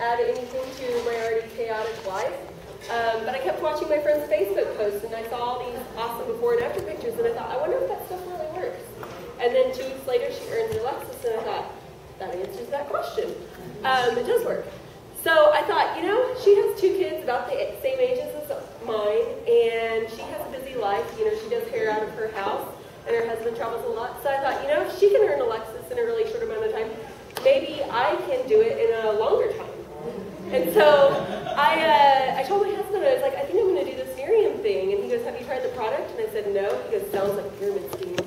add anything to my already chaotic life. But I kept watching my friend's Facebook posts, and I saw all these awesome before and after pictures, and I thought, I wonder if that stuff really works. And then 2 weeks later, she earned her Lexus, and I thought, that answers that question. It does work. So I thought, you know, she has 2 kids about the same ages as mine, and she has a busy life. You know, she does hair out of her house, and her husband travels a lot. So I thought, you know, if she can earn a Lexus in a really short amount of time, maybe I can do it in a longer time. And so I told my husband, I was like, I think I'm going to do this Nerium thing. And he goes, have you tried the product? And I said, no. He goes, sounds like a pyramid scheme.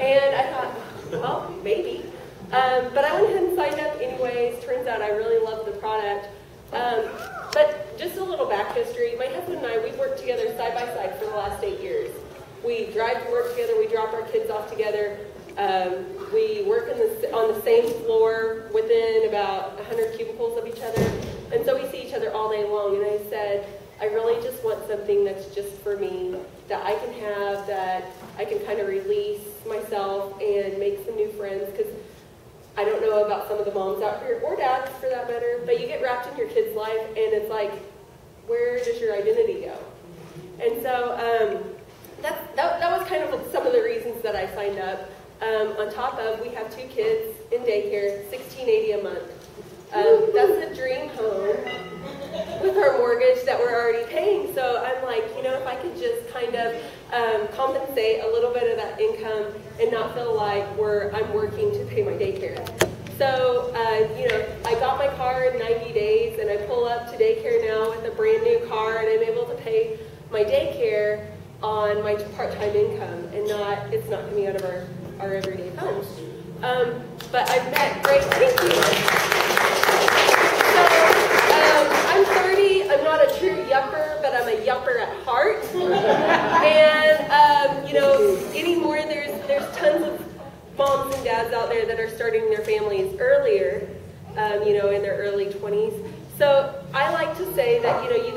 And I thought, well, maybe. But I went ahead and signed up anyways. Turns out I really love the product. But just a little back history. My husband and I, we've worked together side by side for the last 8 years. We drive to work together. We drop our kids off together. We work on the same floor within about 100 cubicles of each other. And so we see each other all day long. And I said, I really just want something that's just for me, that I can have, that I can kind of release myself and make some new friends. Because I don't know about some of the moms out here, or dads for that matter, but you get wrapped in your kid's life and it's like, where does your identity go? And so that was kind of some of the reasons that I signed up. On top of, we have 2 kids in daycare, $16.80 a month. That's a dream home with our mortgage that we're already paying. So I'm like, you know, if I could just kind of compensate a little bit of that income and not feel like I'm working to pay my daycare. So, you know, I got my car in 90 days, and I pull up to daycare now with a brand new car, and I'm able to pay my daycare on my part-time income, and it's not coming out of our everyday funds. But I've met great, thank you. So, I'm 30, I'm not a true yupper, but I'm a yupper at heart. And, you know, anymore, there's tons of moms and dads out there that are starting their families earlier, you know, in their early 20s. So I like to say that, you know, you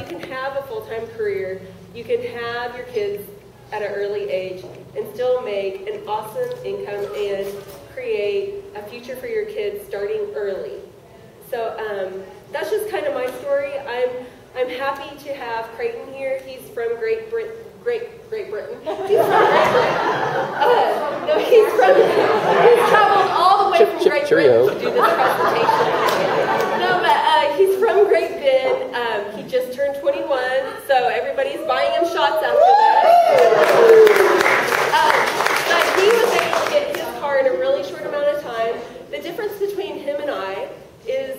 can have a full-time career, you can have your kids at an early age and still make an awesome income and create a future for your kids starting early. So that's just kind of my story. I'm happy to have Creighton here. He's from Great Britain. He's from Great Britain. No, he's traveled all the way from Great Britain to do this presentation. No, but he's from Great Britain. He just turned 21, so everybody's buying him shots after that. But he was able to get his car in a really short amount of time. The difference between him and I is,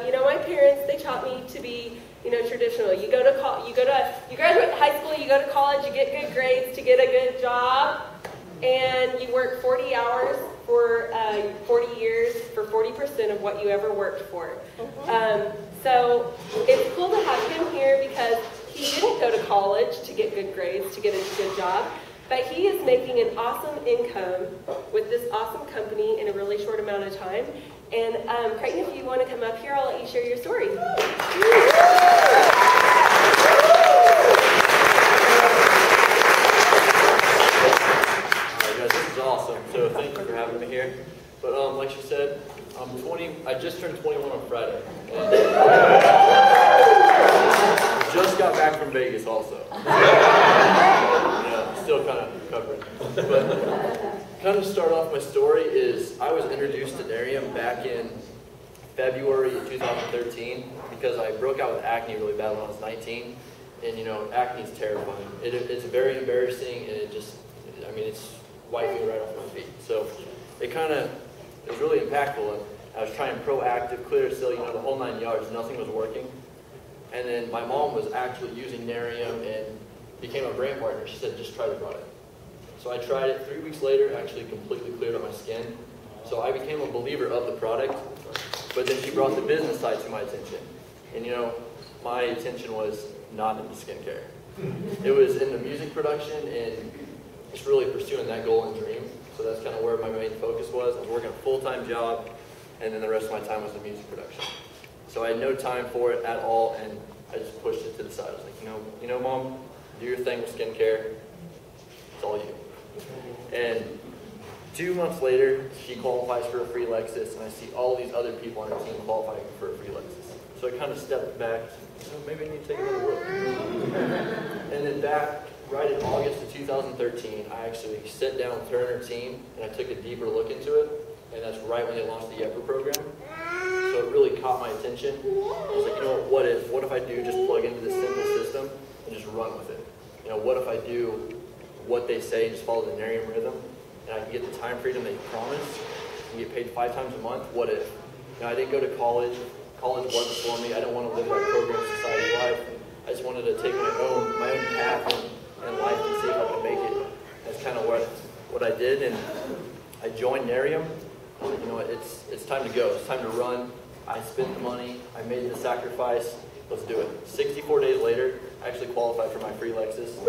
you know, my parents, they taught me to be, you know, traditional. You graduate high school, you go to college, you get good grades to get a good job, and you work 40 hours for 40 years for 40% of what you ever worked for. So it's cool to have him here because he didn't go to college to get good grades, to get a good job, but he is making an awesome income with this awesome company in a really short amount of time. And Creighton, if you want to come up here, I'll let you share your story. Awesome. So thank you for having me here. But like she said, I'm 20. I just turned 21 on Friday. And just got back from Vegas also. Yeah, still kind of recovering. But kind of start off my story is I was introduced to Nerium back in February of 2013 because I broke out with acne really bad when I was 19. And you know, acne is terrifying. It's very embarrassing, and it's wiped me right off my feet. So it was really impactful, and I was trying proactive, clear seal, you know, the whole 9 yards, nothing was working. And then my mom was actually using Nerium and became a brand partner. She said, just try the product. So I tried it. 3 weeks later, actually completely cleared up my skin. So I became a believer of the product, but then she brought the business side to my attention. And you know, my attention was not in the skincare. It was in the music production and just really pursuing that goal and dream. So that's kind of where my main focus was. I was working a full-time job, and then the rest of my time was the music production. So I had no time for it at all, and I just pushed it to the side. I was like, you know, Mom, do your thing with skincare. It's all you. And 2 months later, she qualifies for a free Lexus, and I see all these other people on her team qualifying for a free Lexus. So I kind of stepped back, maybe I need to take another look. And then back right in August of 2013, I actually sat down with her and her team, and I took a deeper look into it, and that's right when they launched the YEPR program. So it really caught my attention. I was like, you know what if I do just plug into this simple system and just run with it? You know, what if I do what they say and just follow the Nerium rhythm, and I can get the time freedom they promise and get paid 5 times a month? What if? You know, I didn't go to college. College wasn't for me. I didn't want to live that program society life. I just wanted to take my own path in life and see if I could make it. That's kind of what I did, and I joined Nerium. I was like, you know what, it's time to go. It's time to run. I spent the money. I made the sacrifice. Let's do it. 64 days later, I actually qualified for my free Lexus. So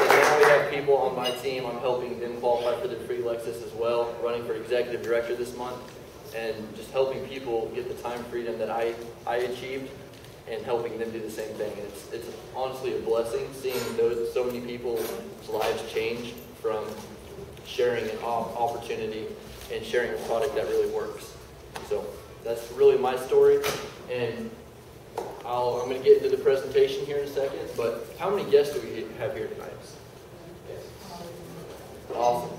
now we have people on my team. I'm helping them qualify for the free Lexus as well, running for executive director this month, and just helping people get the time freedom that I achieved and helping them do the same thing. And it's honestly a blessing seeing so many people's lives change from sharing an opportunity and sharing a product that really works. So that's really my story, and I'm going to get into the presentation here in a second, but how many guests do we have here tonight? Awesome.